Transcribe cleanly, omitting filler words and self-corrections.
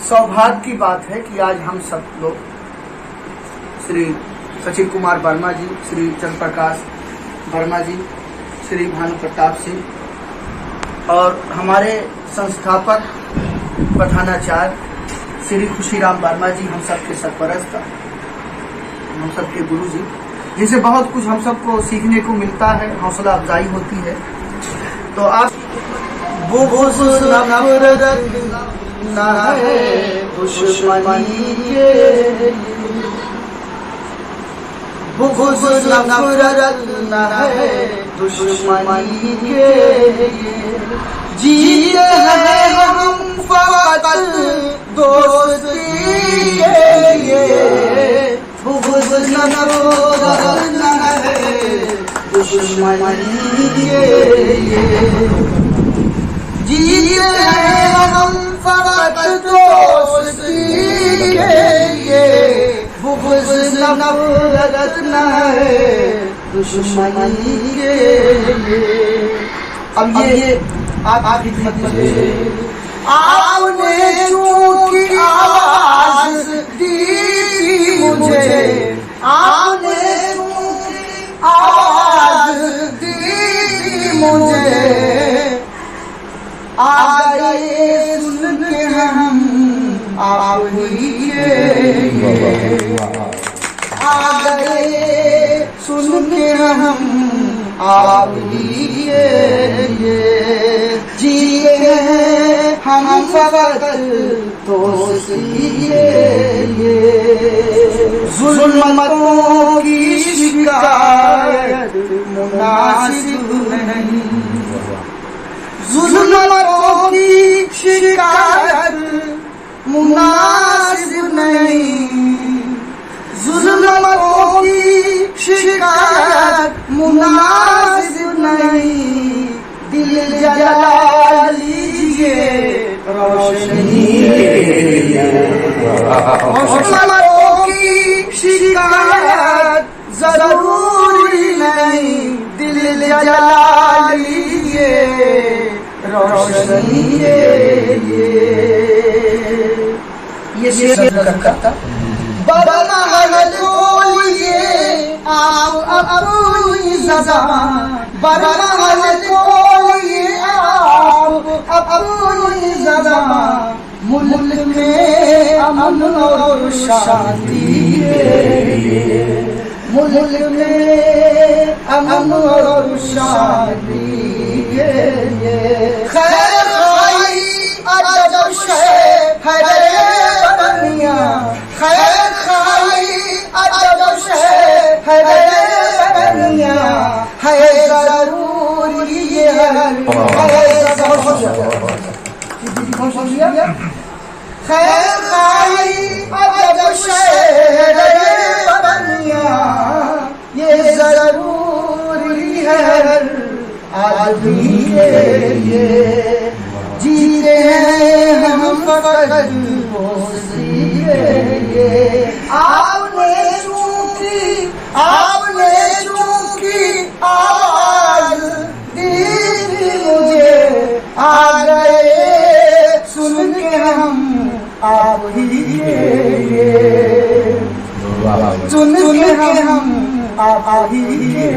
सौभाग्य की बात है कि आज हम सब लोग श्री सचिन कुमार वर्मा जी, श्री चंद्रप्रकाश वर्मा जी, श्री भानु प्रताप सिंह और हमारे संस्थापक प्रधानाचार्य श्री खुशीराम वर्मा जी, हम सबके सरपरस्त, हम सबके गुरु जी, जिनसे बहुत कुछ हम सबको सीखने को मिलता है, हौसला अफजाई होती है। तो आप ना है दुश्मनी के, बुग़्ज़ नफ़रत ना है दुश्मनी के, जीते हैं हम फ़क़त दोस्ती के लिए, बुग़्ज़ नफ़रत ना है दुश्मनी के लिए, जीते हैं हम फ़क़त दोस्ती के लिए, बुग़्ज़ नफ़रत ना है दुश्मनी के लिए। अब ये आप हिम्मत कीजिए, आपने चूँकि आवाज़ दी मुझे, आपने चूँकि आवाज़ दी मुझे, आ गए सुन के हम आप ही के, आ गए सुन के हम आप ही के, जिए हैं हम फ़क़त दोस्ती के लिए, ज़ुल्मतों की शिकायत मुनासिब नहीं, ज़ुल्मतों की शिकायत मुनासिब नहीं, ज़ुल्मतों की शिकायत मुनासिब नहीं, दिल जला लीजिए रोशनी के लिए, ज़ुल्मतों की शिकायत ज़रूरी नहीं, दिल जला लीजिए रोशनी के लिए। ये शेर करता बरमहल तोलिए आप अपनी ज़बान, बरमहल तोलिए आप अपनी ज़बान, मुल्क में अमन और शांति के लिए, मुल्क में अमन और शांति के लिए, खैर खाई अजब शह है बनिया, खैर खाई अजब शह है बनिया, है ज़रूरी ये है खैर खाई अजब शह है बनिया, ये ज़रूरी है आदमी के लिए, जीते हैं हम फ़क़त दोस्ती के लिए, आपने चूँकि आवाज़ दी मुझे, आ गए सुन के हम आप ही के लिए, सुन के हम आप ही के